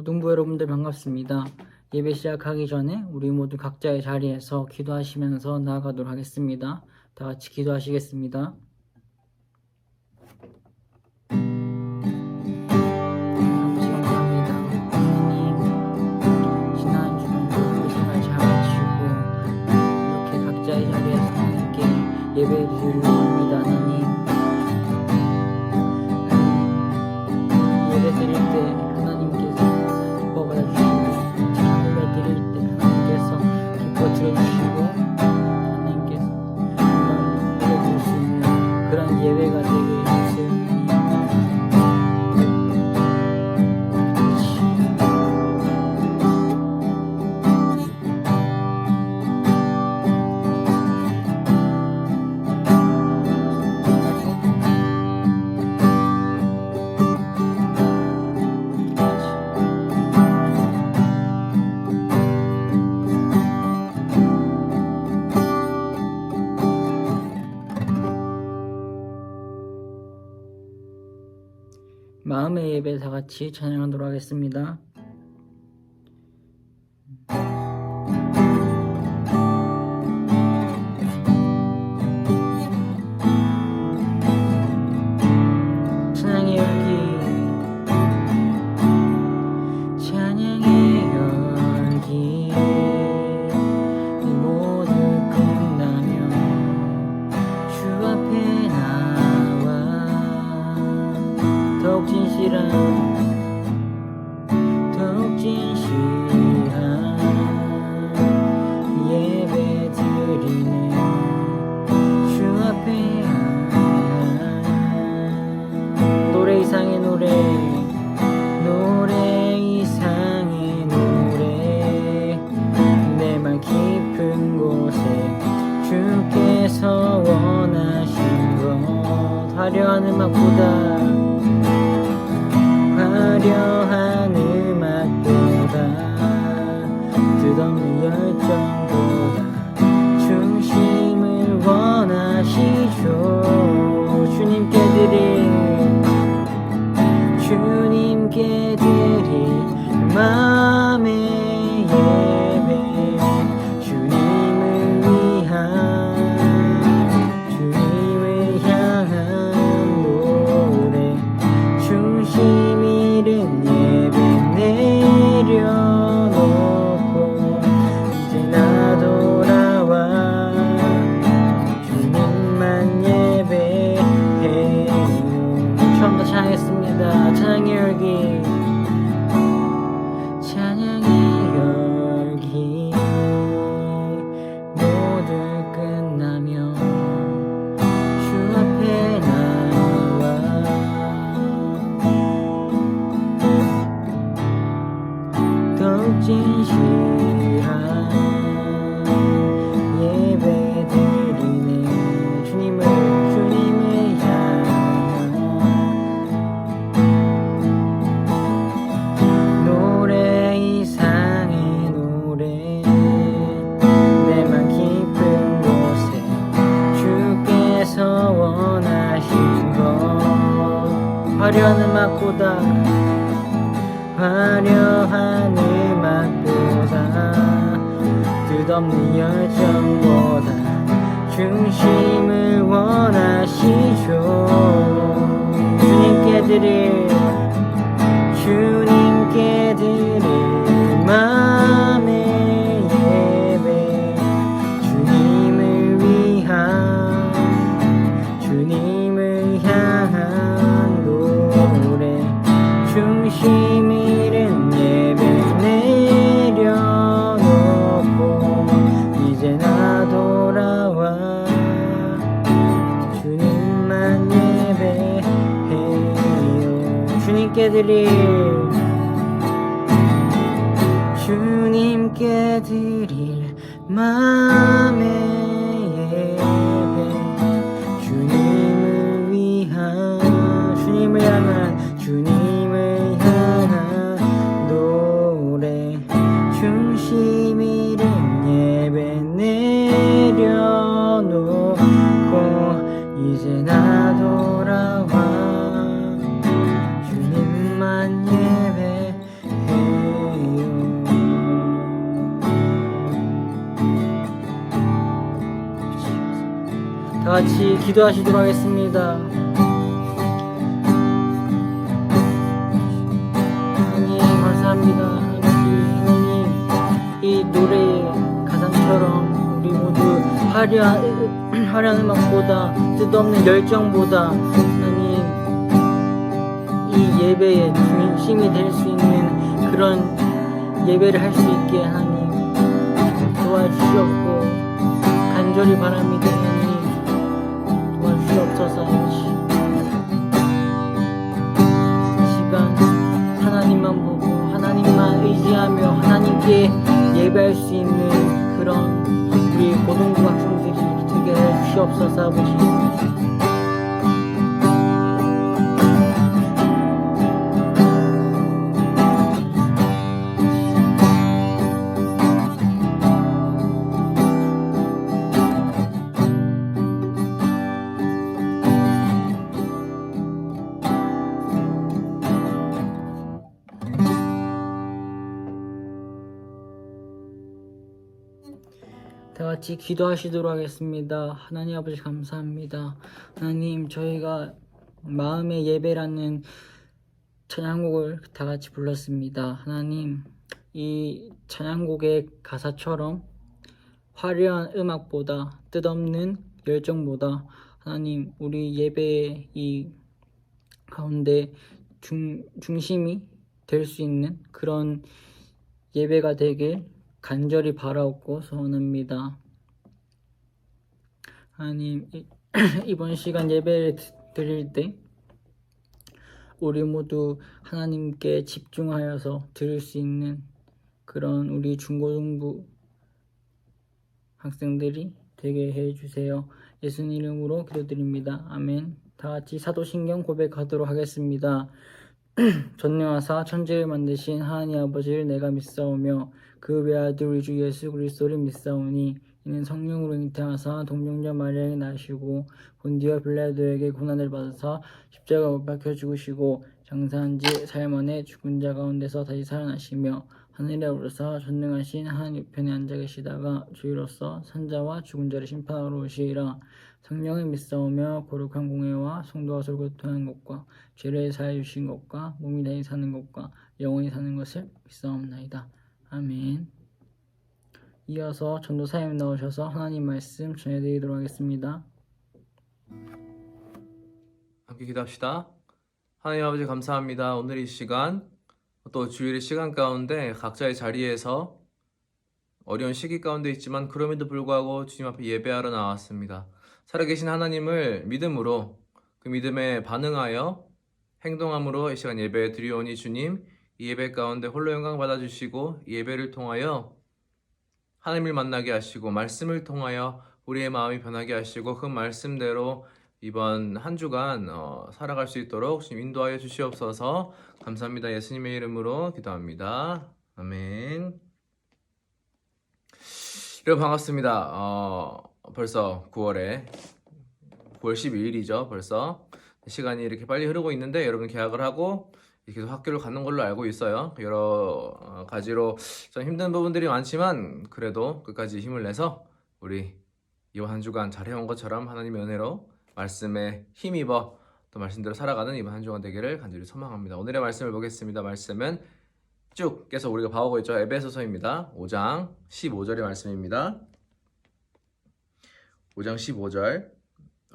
고등부 여러분들 반갑습니다. 예배 시작하기 전에 우리 모두 각자의 자리에서 기도하시면서 나아가도록 하겠습니다. 다 같이 기도하시겠습니다. 예배를 드리려고 합니다. 하나님, 예배 드릴 때 하나님께서 기뻐 받아주시고, 찬양을 드릴 때 하나님께서 기뻐 들어주시고, 하나님께서 영광을 드릴 수 있는 그런 예배가 되게 해주세요. 마음의 예배 다 같이 찬양하도록 하겠습니다. 찬양의 열기, 찬양의 열기, 이 모두 끝나면 주 앞에 나와 더욱 진실한 예배 드리네. 주 앞에 노래 이상의 노래 이상의 노래 내 말 깊은 곳에 주께서 원하신 것 화려한 음악보다 뜻없는 열정보다 중심을 원하시죠. 주님께 드릴 마음의 예배, 주님을 향한 노래, 중심 잃은 예배 내려놓고 이제 나 돌아와 주님만 예배해요. 처음부터 찬양했습니다. 찬양의 열기, 찬양의 열기, 모두 끝나면 주 앞에 나와 더욱 진실한 예배 드리네. 주님을 향한 노래 이상의 노래 내 맘 깊은 곳에 주께서 원하신 것 화려한 음악보다 뜻없는 열정보다 중심을 원하시죠. 주님께 드릴 마음의 예배, 주님을 향한 노래, 중심 잃은 예배 내려놓고 이제 나 돌아와 주님만 예배해요. 주님께 드릴 마음의 예배, 주님을 향한 노래, 중심 잃은 예배 내려놓고 이제 나 돌아와 주님만 예배해. 다 같이 기도하시도록 하겠습니다. 하나님 감사합니다. 하나님 이 노래의 가사처럼 우리 모두 화려한 음악보다 뜻없는 열정보다 하나님 이 예배의 중심이 될 수 있는 그런 예배를 할 수 있게 하나님 도와주시옵고 간절히 바랍니다. 하나님 도와주시옵소서. 시간 하나님만 보고 하나님만 의지하며 하나님께 예배할 수 있는 그런 우리 고등부 학생들이 되게 해주시옵소서. 아버지 다 같이 기도하시도록 하겠습니다. 하나님 아버지 감사합니다. 하나님 저희가 마음의 예배라는 찬양곡을 다 같이 불렀습니다. 하나님 이 찬양곡의 가사처럼 화려한 음악보다 뜻없는 열정보다 하나님 우리 예배의 이 가운데 중심이 될 수 있는 그런 예배가 되길 간절히 바라옵고 소원합니다. 하나님 이번 시간 예배를 드릴 때 우리 모두 하나님께 집중하여서 들을 수 있는 그런 우리 중고등부 학생들이 되게 해주세요. 예수님 이름으로 기도드립니다. 아멘. 다 같이 사도신경 고백하도록 하겠습니다. 전능하사 천지를 만드신 하나님 아버지를 내가 믿사오며 그 외아들 우리 주 예수 그리스도를 믿사오니 이는 성령으로 잉태하사 동정녀 마리아에게 나시고 본디오 빌라도에게 고난을 받으사 십자가 못 박혀 죽으시고 장사한 지 사흘 만에 죽은 자 가운데서 다시 살아나시며 하늘에 오르사 전능하신 하나님 우편에 앉아 계시다가 주위로서 산자와 죽은 자를 심판하러 오시리라. 성령을 믿사오며 거룩한 공회와 성도와 설교통한 것과 죄를 사해 주신 것과 몸이 다시 사는 것과 영원히 사는 것을 믿사옵나이다. 아멘. 이어서 전도사님 나오셔서 하나님 말씀 전해드리도록 하겠습니다. 함께 기도합시다. 하나님 아버지 감사합니다. 오늘 이 시간 또 주일의 시간 가운데 각자의 자리에서 어려운 시기 가운데 있지만 그럼에도 불구하고 주님 앞에 예배하러 나왔습니다. 살아계신 하나님을 믿음으로 그 믿음에 반응하여 행동함으로 이 시간 예배 드리오니 주님 이 예배 가운데 홀로 영광 받아주시고 이 예배를 통하여 하나님을 만나게 하시고 말씀을 통하여 우리의 마음이 변하게 하시고 그 말씀대로 이번 한 주간 살아갈 수 있도록 주님 인도하여 주시옵소서. 감사합니다. 예수님의 이름으로 기도합니다. 아멘. 여러분 반갑습니다. 벌써 9월 12일이죠. 벌써 시간이 이렇게 빨리 흐르고 있는데 여러분 계약을 하고 계속 학교를 가는 걸로 알고 있어요. 여러 가지로 좀 힘든 부분들이 많지만 그래도 끝까지 힘을 내서 우리 이번 한 주간 잘 해온 것처럼 하나님의 은혜로 말씀에 힘입어 또 말씀대로 살아가는 이번 한 주간 되기를 간절히 소망합니다. 오늘의 말씀을 보겠습니다. 말씀은 쭉 계속 우리가 봐오고 있죠. 에베소서입니다. 5장 15절의 말씀입니다. 5장 15절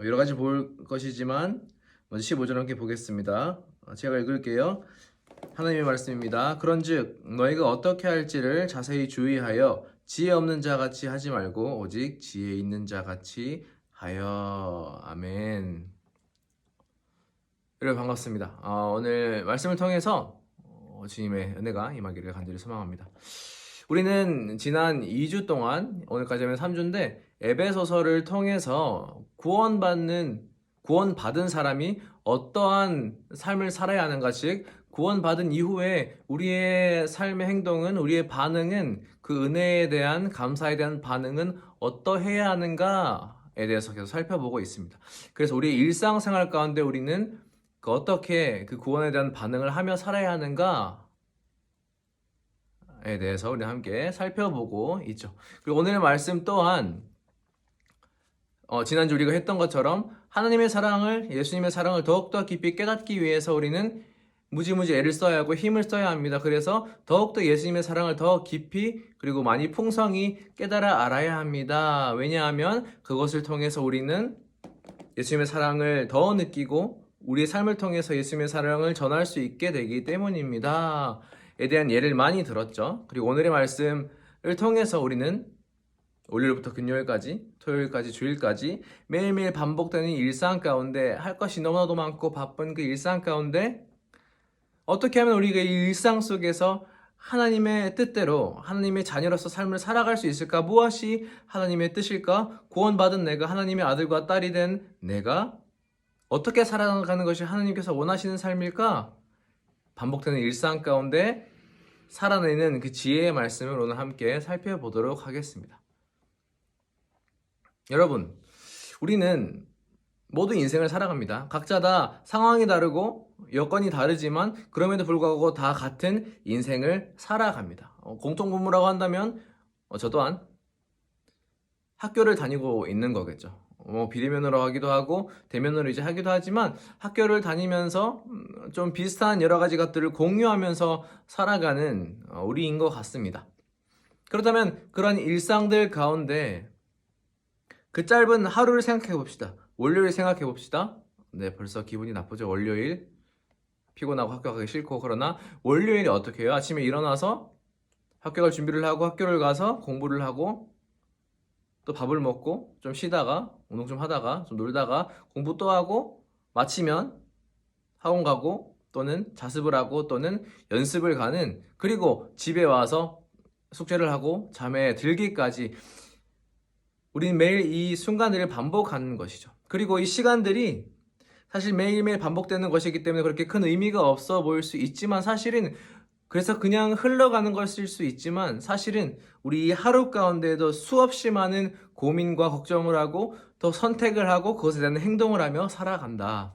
여러 가지 볼 것이지만 먼저 15절 함께 보겠습니다. 제가 읽을게요. 하나님의 말씀입니다. 그런즉 너희가 어떻게 할지를 자세히 주의하여 지혜 없는 자같이 하지 말고 오직 지혜 있는 자같이 하여. 아멘. 여러분 반갑습니다. 오늘 말씀을 통해서 주님의 은혜가 임하기를 간절히 소망합니다. 우리는 지난 2주 동안 오늘까지 하면 3주인데 에베소서를 통해서 구원받은 사람이 어떠한 삶을 살아야 하는가, 즉 구원받은 이후에 우리의 삶의 행동은, 우리의 반응은, 그 은혜에 대한, 감사에 대한 반응은 어떠해야 하는가에 대해서 계속 살펴보고 있습니다. 그래서 우리의 일상생활 가운데 우리는 어떻게 그 구원에 대한 반응을 하며 살아야 하는가에 대해서 우리 함께 살펴보고 있죠. 그리고 오늘의 말씀 또한 지난주 우리가 했던 것처럼 하나님의 사랑을, 예수님의 사랑을 더욱더 깊이 깨닫기 위해서 우리는 무지무지 애를 써야 하고 힘을 써야 합니다. 그래서 더욱더 예수님의 사랑을 더 깊이 그리고 많이 풍성히 깨달아 알아야 합니다. 왜냐하면 그것을 통해서 우리는 예수님의 사랑을 더 느끼고 우리의 삶을 통해서 예수님의 사랑을 전할 수 있게 되기 때문입니다. 에 대한 예를 많이 들었죠. 그리고 오늘의 말씀을 통해서 우리는 월요일부터 금요일까지, 토요일까지, 주일까지 매일매일 반복되는 일상 가운데 할 것이 너무나도 많고 바쁜 그 일상 가운데 어떻게 하면 우리가 이 일상 속에서 하나님의 뜻대로 하나님의 자녀로서 삶을 살아갈 수 있을까? 무엇이 하나님의 뜻일까? 구원받은 내가, 하나님의 아들과 딸이 된 내가 어떻게 살아가는 것이 하나님께서 원하시는 삶일까? 반복되는 일상 가운데 살아내는 그 지혜의 말씀을 오늘 함께 살펴보도록 하겠습니다. 여러분, 우리는 모두 인생을 살아갑니다. 각자 다 상황이 다르고 여건이 다르지만 그럼에도 불구하고 다 같은 인생을 살아갑니다. 공통분모라고 한다면 저 또한 학교를 다니고 있는 거겠죠. 비대면으로 하기도 하고 대면으로 이제 하기도 하지만 학교를 다니면서 좀 비슷한 여러 가지 것들을 공유하면서 살아가는 우리인 것 같습니다. 그렇다면 그런 일상들 가운데 그 짧은 하루를 생각해 봅시다. 월요일 생각해 봅시다. 네, 벌써 기분이 나쁘죠. 월요일 피곤하고 학교 가기 싫고. 그러나 월요일에 어떻게 해요? 아침에 일어나서 학교 갈 준비를 하고 학교를 가서 공부를 하고 또 밥을 먹고 좀 쉬다가 운동 좀 하다가 좀 놀다가 공부 또 하고 마치면 학원 가고 또는 자습을 하고 또는 연습을 가는, 그리고 집에 와서 숙제를 하고 잠에 들기까지 우리는 매일 이 순간들을 반복하는 것이죠. 그리고 이 시간들이 사실 매일매일 반복되는 것이기 때문에 그렇게 큰 의미가 없어 보일 수 있지만 사실은 그래서 그냥 흘러가는 것일 수 있지만 사실은 우리 하루 가운데에도 수없이 많은 고민과 걱정을 하고 또 선택을 하고 그것에 대한 행동을 하며 살아간다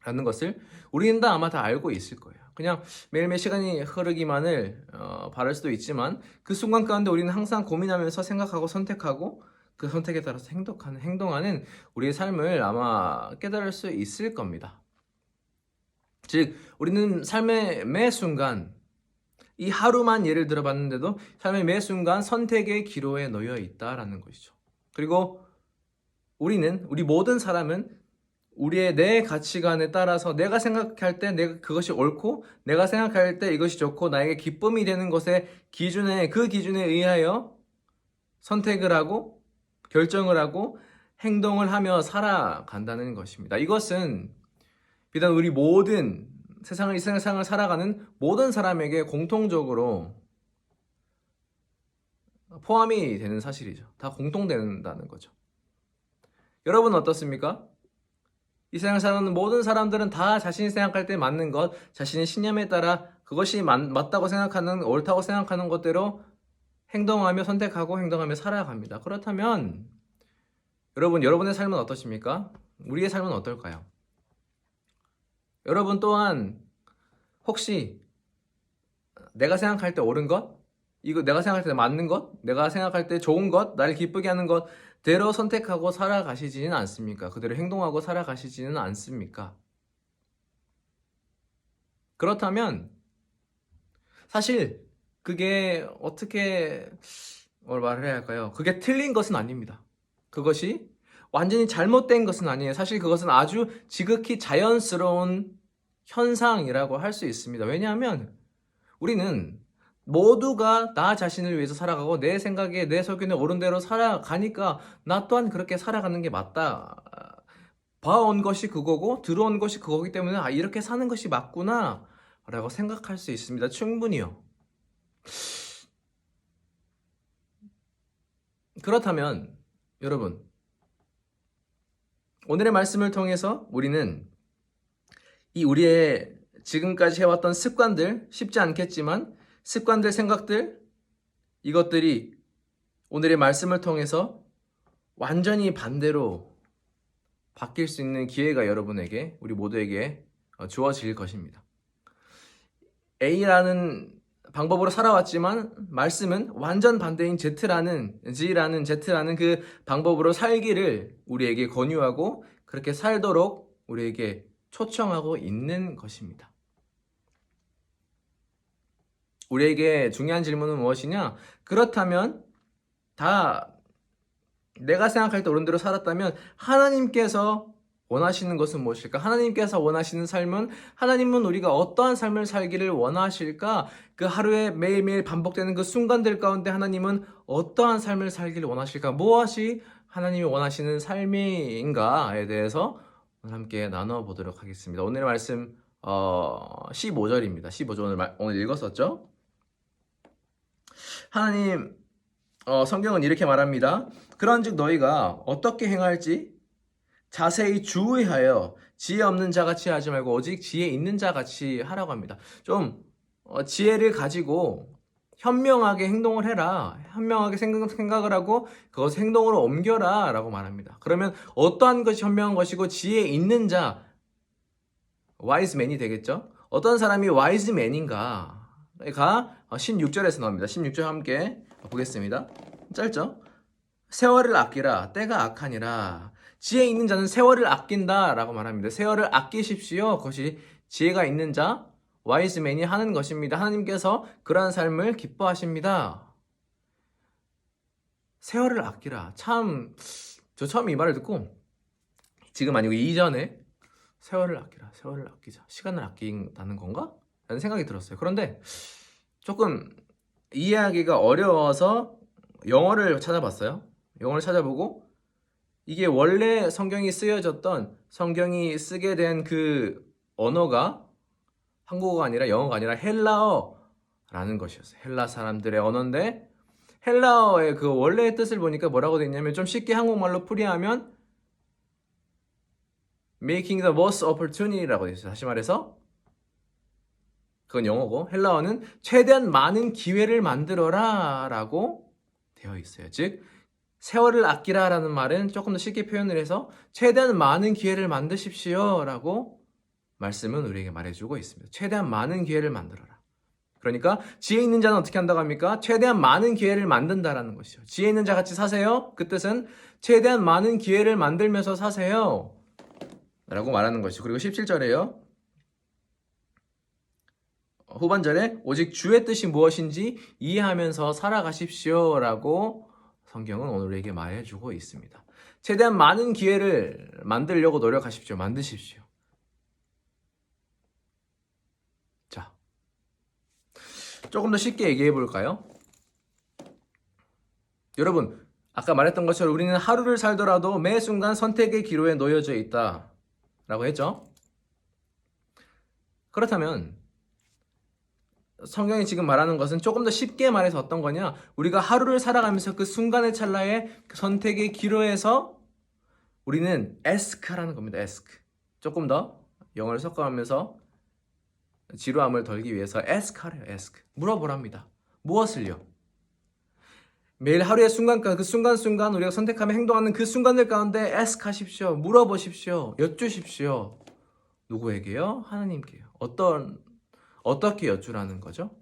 라는 것을 우리는 다 아마 다 알고 있을 거예요. 그냥 매일매일 시간이 흐르기만을 바랄 수도 있지만 그 순간 가운데 우리는 항상 고민하면서 생각하고 선택하고 그 선택에 따라서 행동하는 우리의 삶을 아마 깨달을 수 있을 겁니다. 즉 우리는 삶의 매 순간, 이 하루만 예를 들어봤는데도 삶의 매 순간 선택의 기로에 놓여 있다라는 것이죠. 그리고 우리 모든 사람은 우리의 내 가치관에 따라서 내가 생각할 때 내가 그것이 옳고 내가 생각할 때 이것이 좋고 나에게 기쁨이 되는 것의 그 기준에 의하여 선택을 하고 결정을 하고 행동을 하며 살아간다는 것입니다. 이것은 비단 우리 모든 이 세상을 살아가는 모든 사람에게 공통적으로 포함이 되는 사실이죠. 다 공통된다는 거죠. 여러분은 어떻습니까? 이 세상을 살아가는 모든 사람들은 다 자신이 생각할 때 맞는 것, 자신의 신념에 따라 그것이 맞다고 생각하는, 옳다고 생각하는 것대로 행동하며 선택하고 행동하며 살아갑니다. 그렇다면 여러분의 삶은 어떠십니까? 우리의 삶은 어떨까요? 여러분 또한 혹시 내가 생각할 때 옳은 것, 이거 내가 생각할 때 맞는 것, 내가 생각할 때 좋은 것, 나를 기쁘게 하는 것대로 선택하고 살아가시지는 않습니까? 그대로 행동하고 살아가시지는 않습니까? 그렇다면 사실 그게 어떻게 말을 해야 할까요? 그게 틀린 것은 아닙니다. 그것이 완전히 잘못된 것은 아니에요. 사실 그것은 아주 지극히 자연스러운 현상이라고 할 수 있습니다. 왜냐하면 우리는 모두가 나 자신을 위해서 살아가고 내 생각에 내 소견에 옳은 대로 살아가니까 나 또한 그렇게 살아가는 게 맞다. 봐온 것이 그거고 들어온 것이 그거기 때문에 이렇게 사는 것이 맞구나 라고 생각할 수 있습니다. 충분히요. 그렇다면 여러분, 오늘의 말씀을 통해서 우리는 이 우리의 지금까지 해왔던 습관들, 쉽지 않겠지만 습관들, 생각들, 이것들이 오늘의 말씀을 통해서 완전히 반대로 바뀔 수 있는 기회가 여러분에게, 우리 모두에게 주어질 것입니다. A라는 방법으로 살아왔지만 말씀은 완전 반대인 Z라는 그 방법으로 살기를 우리에게 권유하고 그렇게 살도록 우리에게 초청하고 있는 것입니다. 우리에게 중요한 질문은 무엇이냐? 그렇다면 다 내가 생각할 때 옳은 대로 살았다면 하나님께서 원하시는 것은 무엇일까? 하나님께서 원하시는 삶은, 하나님은 우리가 어떠한 삶을 살기를 원하실까? 그 하루에 매일매일 반복되는 그 순간들 가운데 하나님은 어떠한 삶을 살기를 원하실까? 무엇이 하나님이 원하시는 삶인가에 대해서 오늘 함께 나눠보도록 하겠습니다. 오늘의 말씀 15절입니다. 15절 오늘 읽었었죠? 하나님 성경은 이렇게 말합니다. 그런즉 너희가 어떻게 행할지 자세히 주의하여 지혜 없는 자같이 하지 말고 오직 지혜 있는 자같이 하라고 합니다. 좀 지혜를 가지고 현명하게 행동을 해라. 현명하게 생각을 하고 그것을 행동으로 옮겨라 라고 말합니다. 그러면 어떠한 것이 현명한 것이고 지혜 있는 자, wise man이 되겠죠? 어떤 사람이 wise man인가가 16절에서 나옵니다. 16절 함께 보겠습니다. 짧죠? 세월을 아끼라 때가 악하니라. 지혜 있는 자는 세월을 아낀다 라고 말합니다. 세월을 아끼십시오. 그것이 지혜가 있는 자, wise man이 하는 것입니다. 하나님께서 그러한 삶을 기뻐하십니다. 세월을 아끼라. 참, 저 처음 이 말을 듣고 지금 아니고 이전에 세월을 아끼라. 세월을 아끼자. 시간을 아낀다는 건가? 라는 생각이 들었어요. 그런데 조금 이해하기가 어려워서 영어를 찾아봤어요. 영어를 찾아보고 이게 원래 성경이 성경이 쓰게 된 그 언어가 한국어가 아니라 영어가 아니라 헬라어라는 것이었어요. 헬라 사람들의 언어인데 헬라어의 그 원래의 뜻을 보니까 뭐라고 되어 있냐면 좀 쉽게 한국말로 풀이하면 making the most opportunity라고 되어 있어요. 다시 말해서 그건 영어고 헬라어는 최대한 많은 기회를 만들어라 라고 되어 있어요. 즉 세월을 아끼라 라는 말은 조금 더 쉽게 표현을 해서 최대한 많은 기회를 만드십시오 라고 말씀은 우리에게 말해주고 있습니다. 최대한 많은 기회를 만들어라. 그러니까 지혜 있는 자는 어떻게 한다고 합니까? 최대한 많은 기회를 만든다라는 것이죠. 지혜 있는 자 같이 사세요. 그 뜻은 최대한 많은 기회를 만들면서 사세요 라고 말하는 것이죠. 그리고 17절에요. 후반절에 오직 주의 뜻이 무엇인지 이해하면서 살아가십시오 라고 성경은 오늘 우리에게 말해주고 있습니다. 최대한 많은 기회를 만들려고 노력하십시오. 만드십시오. 자, 조금 더 쉽게 얘기해 볼까요? 여러분, 아까 말했던 것처럼 우리는 하루를 살더라도 매 순간 선택의 기로에 놓여져 있다 라고 했죠? 그렇다면 성경이 지금 말하는 것은 조금 더 쉽게 말해서 어떤 거냐? 우리가 하루를 살아가면서 그 순간의 찰나에 그 선택의 기로에서 우리는 ask라는 겁니다. ask. 조금 더 영어를 섞어가면서 지루함을 덜기 위해서 ask하래요. ask. 물어보랍니다. 무엇을요? 매일 하루의 순간까지 그 순간순간 우리가 선택하며 행동하는 그 순간들 가운데 ask 하십시오. 물어보십시오. 여쭈십시오. 누구에게요? 하나님께요. 어떻게 여쭈라는 거죠?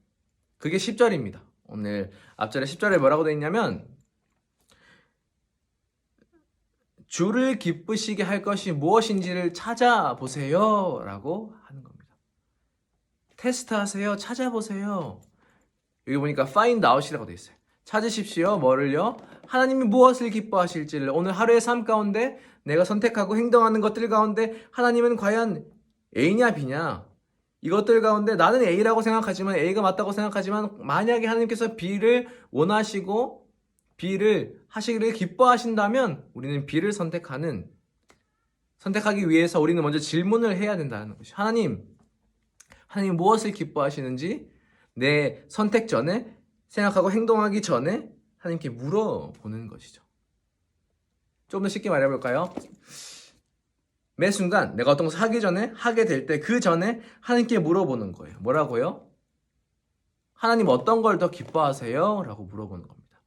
그게 10절입니다. 오늘 앞절에 10절에 뭐라고 되어 있냐면 주를 기쁘시게 할 것이 무엇인지를 찾아보세요 라고 하는 겁니다. 테스트하세요. 찾아보세요. 여기 보니까 find out이라고 되어 있어요. 찾으십시오. 뭐를요? 하나님이 무엇을 기뻐하실지를 오늘 하루의 삶 가운데 내가 선택하고 행동하는 것들 가운데 하나님은 과연 A냐 B냐? 이것들 가운데 나는 A라고 생각하지만 A가 맞다고 생각하지만 만약에 하나님께서 B를 원하시고 B를 하시기를 기뻐하신다면 우리는 B를 선택하기 위해서 우리는 먼저 질문을 해야 된다는 것이 하나님 무엇을 기뻐하시는지 내 선택 전에 생각하고 행동하기 전에 하나님께 물어보는 것이죠. 조금 더 쉽게 말해볼까요? 매 순간 내가 어떤 것을 하기 전에 하게 될 때 그 전에 하나님께 물어보는 거예요. 뭐라고요? 하나님 어떤 걸 더 기뻐하세요? 라고 물어보는 겁니다.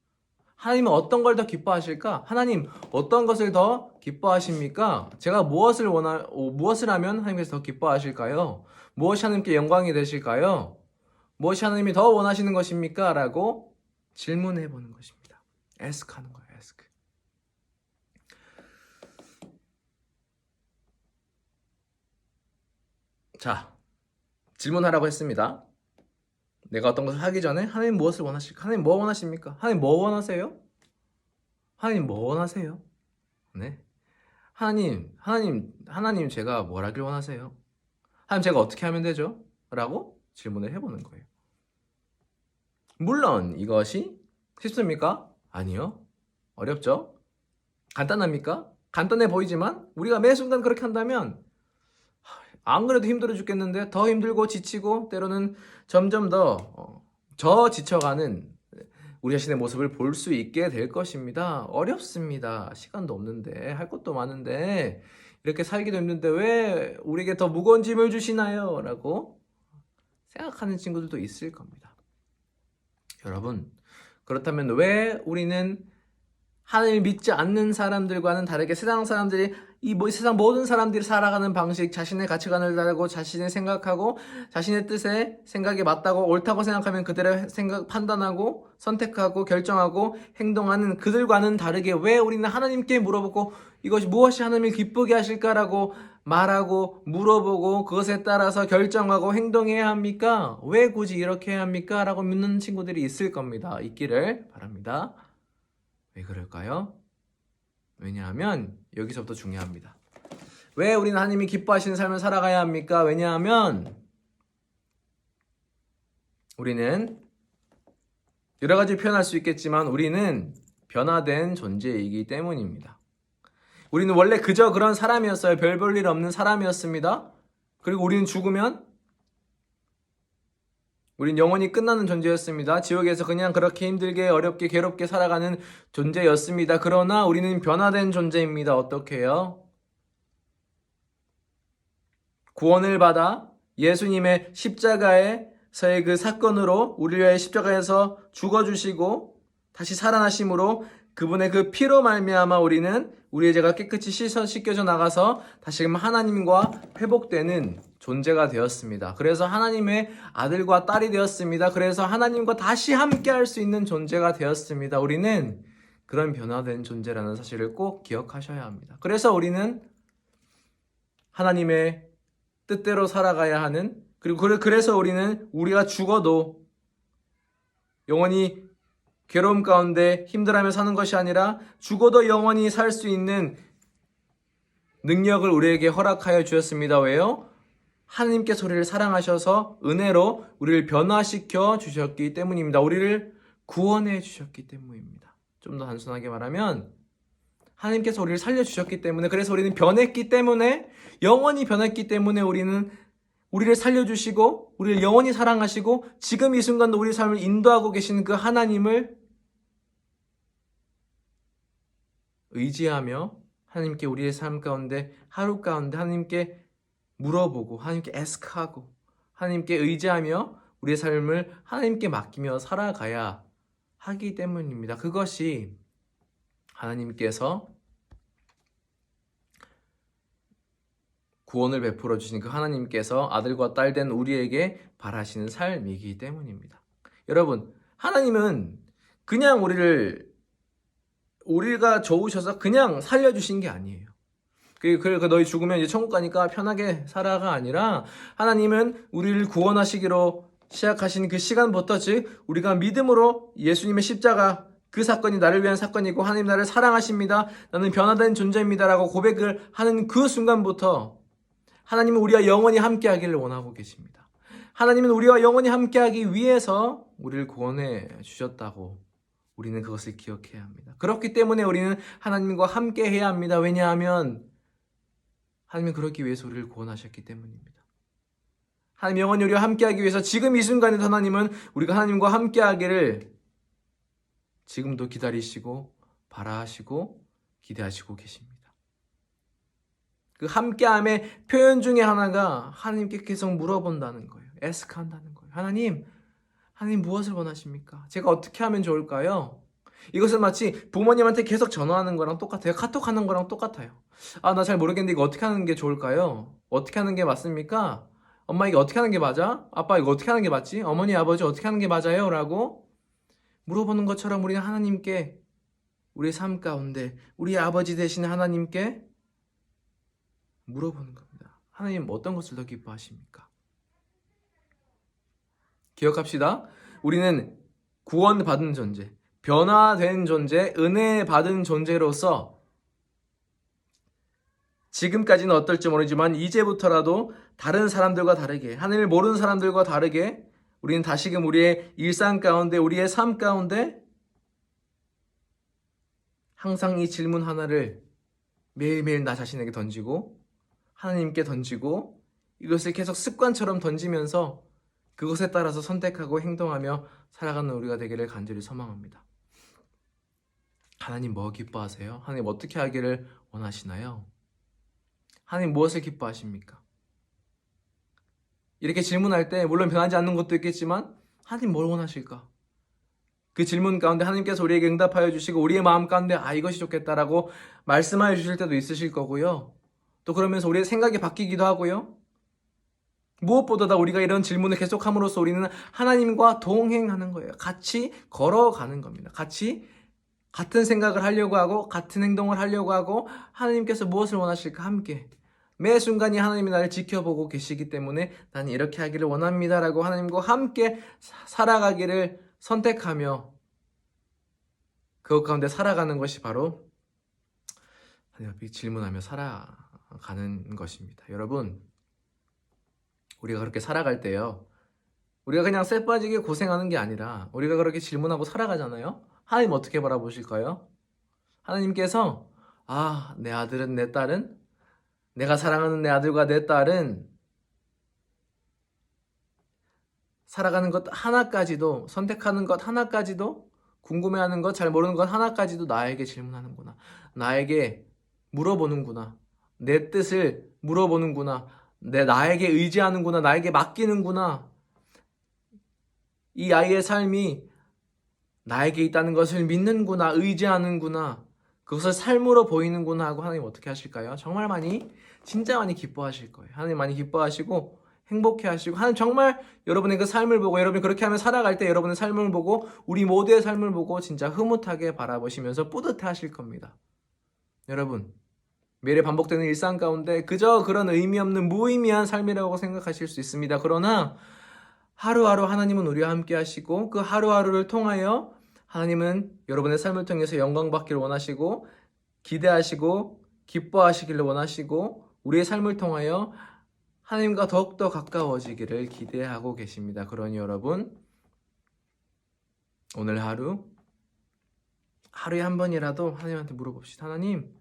하나님은 어떤 걸 더 기뻐하실까? 하나님 어떤 것을 더 기뻐하십니까? 제가 무엇을 하면 하나님께서 더 기뻐하실까요? 무엇이 하나님께 영광이 되실까요? 무엇이 하나님이 더 원하시는 것입니까? 라고 질문해 보는 것입니다. ask 하는 거예요. ask. 자, 질문하라고 했습니다. 내가 어떤 것을 하기 전에 하나님 무엇을 원하실까? 하나님 뭐 원하십니까? 하나님 뭐 원하세요? 하나님 뭐 원하세요? 네. 하나님 제가 뭘 하길 원하세요? 하나님 제가 어떻게 하면 되죠? 라고 질문을 해보는 거예요. 물론 이것이 쉽습니까? 아니요. 어렵죠? 간단합니까? 간단해 보이지만 우리가 매 순간 그렇게 한다면 안 그래도 힘들어 죽겠는데 더 힘들고 지치고 때로는 점점 더 지쳐가는 우리 자신의 모습을 볼 수 있게 될 것입니다. 어렵습니다. 시간도 없는데 할 것도 많은데 이렇게 살기도 힘든데 왜 우리에게 더 무거운 짐을 주시나요? 라고 생각하는 친구들도 있을 겁니다. 여러분, 그렇다면 왜 우리는 하나님을 믿지 않는 사람들과는 다르게 세상 사람들이 세상 모든 사람들이 살아가는 방식, 자신의 가치관을 달고 자신의 생각하고 자신의 뜻에 생각이 맞다고 옳다고 생각하면 그대로 판단하고 선택하고 결정하고 행동하는 그들과는 다르게 왜 우리는 하나님께 물어보고 이것이 무엇이 하나님을 기쁘게 하실까라고 말하고 물어보고 그것에 따라서 결정하고 행동해야 합니까? 왜 굳이 이렇게 해야 합니까? 라고 묻는 친구들이 있을 겁니다. 있기를 바랍니다. 왜 그럴까요? 왜냐하면 여기서부터 중요합니다. 왜 우리는 하나님이 기뻐하시는 삶을 살아가야 합니까? 왜냐하면 우리는 여러 가지 표현할 수 있겠지만 우리는 변화된 존재이기 때문입니다. 우리는 원래 그저 그런 사람이었어요. 별 볼 일 없는 사람이었습니다. 그리고 우리는 죽으면 우린 영원히 끝나는 존재였습니다. 지옥에서 그냥 그렇게 힘들게 어렵게 괴롭게 살아가는 존재였습니다. 그러나 우리는 변화된 존재입니다. 어떻게 해요? 구원을 받아 예수님의 십자가에서의 그 사건으로 우리를 위해 십자가에서 죽어주시고 다시 살아나심으로 그분의 그 피로 말미암아 우리는 우리의 죄가 깨끗이 씻겨져 나가서 다시금 하나님과 회복되는 존재가 되었습니다. 그래서 하나님의 아들과 딸이 되었습니다. 그래서 하나님과 다시 함께 할 수 있는 존재가 되었습니다. 우리는 그런 변화된 존재라는 사실을 꼭 기억하셔야 합니다. 그래서 우리는 하나님의 뜻대로 살아가야 하는, 그리고 그래서 우리는 우리가 죽어도 영원히 괴로움 가운데 힘들어하며 사는 것이 아니라 죽어도 영원히 살 수 있는 능력을 우리에게 허락하여 주셨습니다. 왜요? 하나님께서 우리를 사랑하셔서 은혜로 우리를 변화시켜 주셨기 때문입니다. 우리를 구원해 주셨기 때문입니다. 좀 더 단순하게 말하면 하나님께서 우리를 살려주셨기 때문에, 그래서 우리는 변했기 때문에, 영원히 변했기 때문에 우리를 살려주시고 우리를 영원히 사랑하시고 지금 이 순간도 우리 삶을 인도하고 계시는 그 하나님을 의지하며 하나님께 우리의 삶 가운데 하루 가운데 하나님께 물어보고 하나님께 애스크하고 하나님께 의지하며 우리의 삶을 하나님께 맡기며 살아가야 하기 때문입니다. 그것이 하나님께서 구원을 베풀어 주신 그 하나님께서 아들과 딸 된 우리에게 바라시는 삶이기 때문입니다. 여러분, 하나님은 그냥 우리가 좋으셔서 그냥 살려주신 게 아니에요. 너희 죽으면 이제 천국 가니까 편하게 살아가 아니라 하나님은 우리를 구원하시기로 시작하신 그 시간부터, 즉 우리가 믿음으로 예수님의 십자가 그 사건이 나를 위한 사건이고 하나님 나를 사랑하십니다, 나는 변화된 존재입니다 라고 고백을 하는 그 순간부터 하나님은 우리와 영원히 함께하기를 원하고 계십니다. 하나님은 우리와 영원히 함께하기 위해서 우리를 구원해 주셨다고 우리는 그것을 기억해야 합니다. 그렇기 때문에 우리는 하나님과 함께해야 합니다. 왜냐하면 하나님은 그렇기 위해서 우리를 구원하셨기 때문입니다. 하나님 영원히 우리와 함께하기 위해서 지금 이 순간에도 하나님은 우리가 하나님과 함께하기를 지금도 기다리시고 바라시고 기대하시고 계십니다. 그 함께함의 표현 중에 하나가 하나님께 계속 물어본다는 거예요. 애스크한다는 거예요. 하나님 무엇을 원하십니까? 제가 어떻게 하면 좋을까요? 이것은 마치 부모님한테 계속 전화하는 거랑 똑같아요. 카톡하는 거랑 똑같아요. 나 잘 모르겠는데 이거 어떻게 하는 게 좋을까요? 어떻게 하는 게 맞습니까? 엄마 이게 어떻게 하는 게 맞아? 아빠 이거 어떻게 하는 게 맞지? 어머니 아버지 어떻게 하는 게 맞아요? 라고 물어보는 것처럼 우리는 하나님께 우리의 삶 가운데 우리 아버지 되신 하나님께 물어보는 겁니다. 하나님 어떤 것을 더 기뻐하십니까? 기억합시다. 우리는 구원받은 존재, 변화된 존재, 은혜 받은 존재로서 지금까지는 어떨지 모르지만 이제부터라도 다른 사람들과 다르게, 하나님을 모르는 사람들과 다르게 우리는 다시금 우리의 일상 가운데, 우리의 삶 가운데 항상 이 질문 하나를 매일매일 나 자신에게 던지고 하나님께 던지고 이것을 계속 습관처럼 던지면서 그것에 따라서 선택하고 행동하며 살아가는 우리가 되기를 간절히 소망합니다. 하나님 뭐 기뻐하세요? 하나님 어떻게 하기를 원하시나요? 하나님 무엇을 기뻐하십니까? 이렇게 질문할 때 물론 변하지 않는 것도 있겠지만 하나님 뭘 원하실까? 그 질문 가운데 하나님께서 우리에게 응답하여 주시고 우리의 마음 가운데 이것이 좋겠다라고 말씀하여 주실 때도 있으실 거고요. 또 그러면서 우리의 생각이 바뀌기도 하고요. 무엇보다 우리가 이런 질문을 계속함으로써 우리는 하나님과 동행하는 거예요. 같이 걸어가는 겁니다. 같이 같은 생각을 하려고 하고 같은 행동을 하려고 하고 하나님께서 무엇을 원하실까 함께 매 순간이 하나님이 나를 지켜보고 계시기 때문에 나는 이렇게 하기를 원합니다라고 하나님과 함께 살아가기를 선택하며 그것 가운데 살아가는 것이 바로 하나님 앞에 질문하며 살아가는 것입니다. 여러분, 우리가 그렇게 살아갈 때요, 우리가 그냥 쎄 빠지게 고생하는 게 아니라 우리가 그렇게 질문하고 살아가잖아요. 하나님 어떻게 바라보실까요? 하나님께서 내 아들은 내 딸은 내가 사랑하는 내 아들과 내 딸은 살아가는 것 하나까지도 선택하는 것 하나까지도 궁금해하는 것 잘 모르는 것 하나까지도 나에게 질문하는구나. 나에게 물어보는구나. 내 뜻을 물어보는구나. 나에게 의지하는구나. 나에게 맡기는구나. 이 아이의 삶이 나에게 있다는 것을 믿는구나. 의지하는구나. 그것을 삶으로 보이는구나 하고 하나님 어떻게 하실까요? 정말 진짜 많이 기뻐하실 거예요. 하나님 많이 기뻐하시고 행복해하시고 하나님 정말 여러분의 그 삶을 보고 여러분이 그렇게 하며 살아갈 때 여러분의 삶을 보고 우리 모두의 삶을 보고 진짜 흐뭇하게 바라보시면서 뿌듯해하실 겁니다. 여러분, 매일 반복되는 일상 가운데 그저 그런 의미 없는 무의미한 삶이라고 생각하실 수 있습니다. 그러나 하루하루 하나님은 우리와 함께 하시고 그 하루하루를 통하여 하나님은 여러분의 삶을 통해서 영광 받기를 원하시고 기대하시고 기뻐하시기를 원하시고 우리의 삶을 통하여 하나님과 더욱더 가까워지기를 기대하고 계십니다. 그러니 여러분, 오늘 하루에 한 번이라도 하나님한테 물어봅시다. 하나님,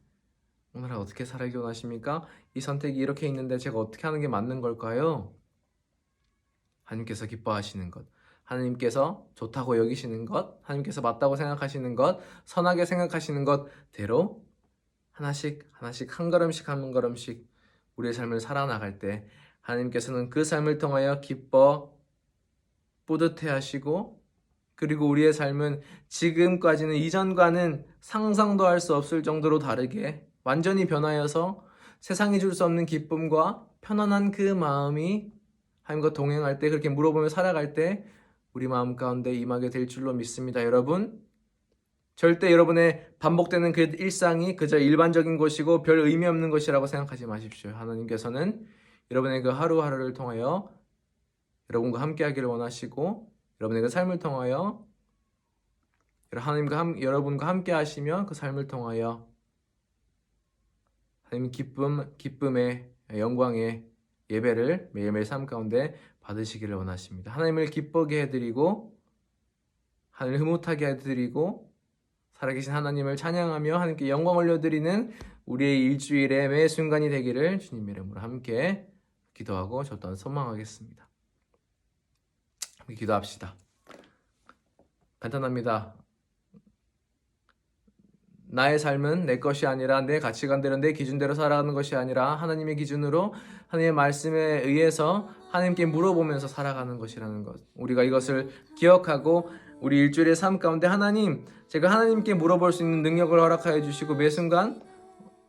오늘 어떻게 살아가기 원하십니까? 이 선택이 이렇게 있는데 제가 어떻게 하는 게 맞는 걸까요? 하나님께서 기뻐하시는 것, 하나님께서 좋다고 여기시는 것, 하나님께서 맞다고 생각하시는 것, 선하게 생각하시는 것대로 하나씩 한 걸음씩 우리의 삶을 살아나갈 때 하나님께서는 그 삶을 통하여 기뻐 뿌듯해하시고 그리고 우리의 삶은 지금까지는 이전과는 상상도 할 수 없을 정도로 다르게 완전히 변하여서 세상이 줄 수 없는 기쁨과 편안한 그 마음이 하나님과 동행할 때 그렇게 물어보며 살아갈 때 우리 마음 가운데 임하게 될 줄로 믿습니다. 여러분, 절대 여러분의 반복되는 그 일상이 그저 일반적인 것이고 별 의미 없는 것이라고 생각하지 마십시오. 하나님께서는 여러분의 그 하루하루를 통하여 여러분과 함께 하기를 원하시고 여러분의 그 삶을 통하여 여러분과 함께 하시며 그 삶을 통하여 하나님 기쁨의 영광의 예배를 매일매일 삶 가운데 받으시기를 원하십니다. 하나님을 기쁘게 해드리고 하나님을 흐뭇하게 해드리고 살아계신 하나님을 찬양하며 하나님께 영광 올려드리는 우리의 일주일의 매 순간이 되기를 주님의 이름으로 함께 기도하고 저 또한 소망하겠습니다. 함께 기도합시다. 간단합니다. 나의 삶은 내 것이 아니라 내 가치관대로 내 기준대로 살아가는 것이 아니라 하나님의 기준으로 하나님의 말씀에 의해서 하나님께 물어보면서 살아가는 것이라는 것, 우리가 이것을 기억하고 우리 일주일의 삶 가운데 하나님, 제가 하나님께 물어볼 수 있는 능력을 허락하여 주시고 매 순간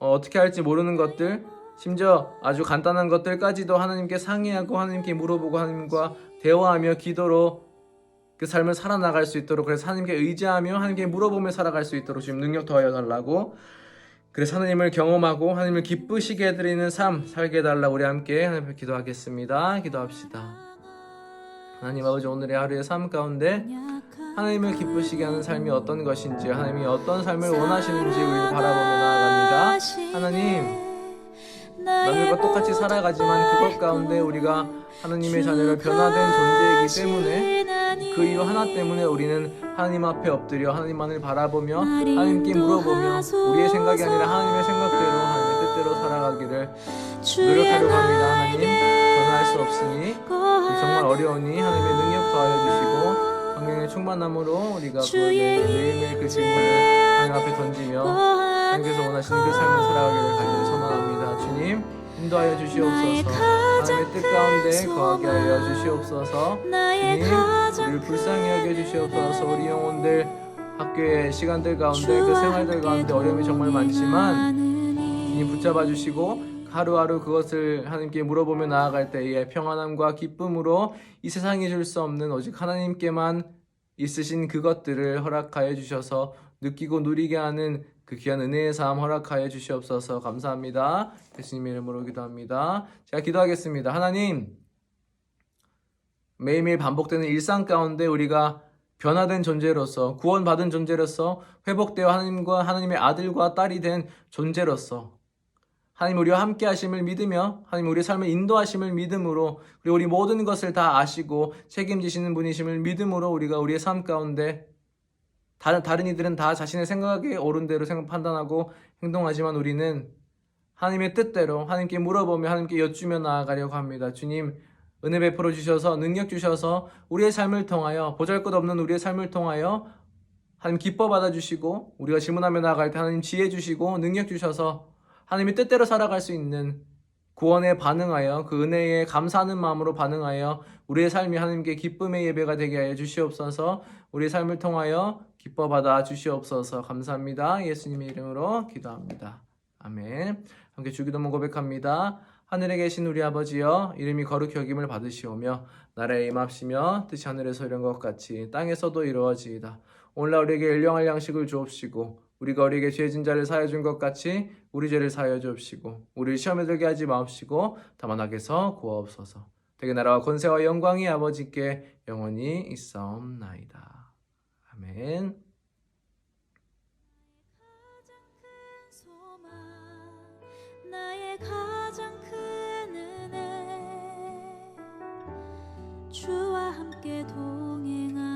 어떻게 할지 모르는 것들 심지어 아주 간단한 것들까지도 하나님께 상의하고 하나님께 물어보고 하나님과 대화하며 기도로 그 삶을 살아나갈 수 있도록, 그래서 하나님께 의지하며 하나님께 물어보며 살아갈 수 있도록 주님 능력 더하여 달라고, 그래서 하나님을 경험하고 하나님을 기쁘시게 해드리는 삶 살게 해달라고 우리 함께 하나님 앞에 기도하겠습니다. 기도합시다. 하나님 아버지, 오늘의 하루의 삶 가운데 하나님을 기쁘시게 하는 삶이 어떤 것인지, 하나님이 어떤 삶을 원하시는지 우리를 바라보며 나아갑니다. 하나님, 남들과 똑같이 살아가지만 그것 가운데 우리가 하나님의 자녀로 변화된 존재이기 때문에, 그 이유 하나 때문에 우리는 하나님 앞에 엎드려 하나님만을 바라보며 하나님께 물어보며 우리의 생각이 아니라 하나님의 생각대로, 하나님의 뜻대로 살아가기를 노력하려고 합니다. 하나님, 변화할 수 없으니 정말 어려우니 하나님의 능력 더하여 주시고 성령의 충만함으로 우리가 매일매일 그 질문을 하나님 앞에 던지며 하나님께서 원하시는 그 삶을 살아가기를 간절히 소망합니다. 주님, 인도하여 주시옵소서. 하나님의 뜻 가운데 거하게 하여 주시옵소서. 주님, 우리를 불쌍히 여겨 주시옵소서. 우리 영혼들 학교의 시간들 가운데, 그 생활들 가운데 어려움이 정말 많지만 주님 붙잡아 주시고 하루하루 그것을 하나님께 물어보며 나아갈 때에 평안함과 기쁨으로 이 세상이 줄 수 없는 오직 하나님께만 있으신 그것들을 허락하여 주셔서 느끼고 누리게 하는 그 귀한 은혜의 삶 허락하여 주시옵소서. 감사합니다. 예수님의 이름으로 기도합니다. 제가 기도하겠습니다. 하나님, 매일매일 반복되는 일상 가운데 우리가 변화된 존재로서, 구원받은 존재로서, 회복되어 하나님과 하나님의 아들과 딸이 된 존재로서 하나님 우리와 함께 하심을 믿으며 하나님 우리의 삶을 인도하심을 믿음으로, 그리고 우리 모든 것을 다 아시고 책임지시는 분이심을 믿음으로 우리가 우리의 삶 가운데 다른 이들은 다 자신의 생각에 옳은 대로 판단하고 행동하지만 우리는 하나님의 뜻대로 하나님께 물어보며 하나님께 여쭈며 나아가려고 합니다. 주님, 은혜 베풀어 주셔서 능력 주셔서 우리의 삶을 통하여, 보잘것없는 우리의 삶을 통하여 하나님 기뻐 받아주시고 우리가 질문하며 나아갈 때 하나님 지혜 주시고 능력 주셔서 하나님의 뜻대로 살아갈 수 있는 구원에 반응하여 그 은혜에 감사하는 마음으로 반응하여 우리의 삶이 하나님께 기쁨의 예배가 되게 하여 주시옵소서. 우리의 삶을 통하여 기뻐 받아 주시옵소서. 감사합니다. 예수님의 이름으로 기도합니다. 아멘. 함께 주기도문 고백합니다. 하늘에 계신 우리 아버지여, 이름이 거룩히 여김을 받으시오며 나라에 임합시며 뜻이 하늘에서 이룬 것 같이 땅에서도 이루어지이다. 오늘날 우리에게 일용할 양식을 주옵시고 우리가 우리에게 죄진 자를 사하여 준 것 같이 우리 죄를 사하여 주옵시고 우리를 시험에 들게 하지 마옵시고 다만 악에서 구하옵소서. 되게 나라와 권세와 영광이 아버지께 영원히 있사옵나이다. 아멘. 나의 가장 큰 은혜, 주와 함께 동행하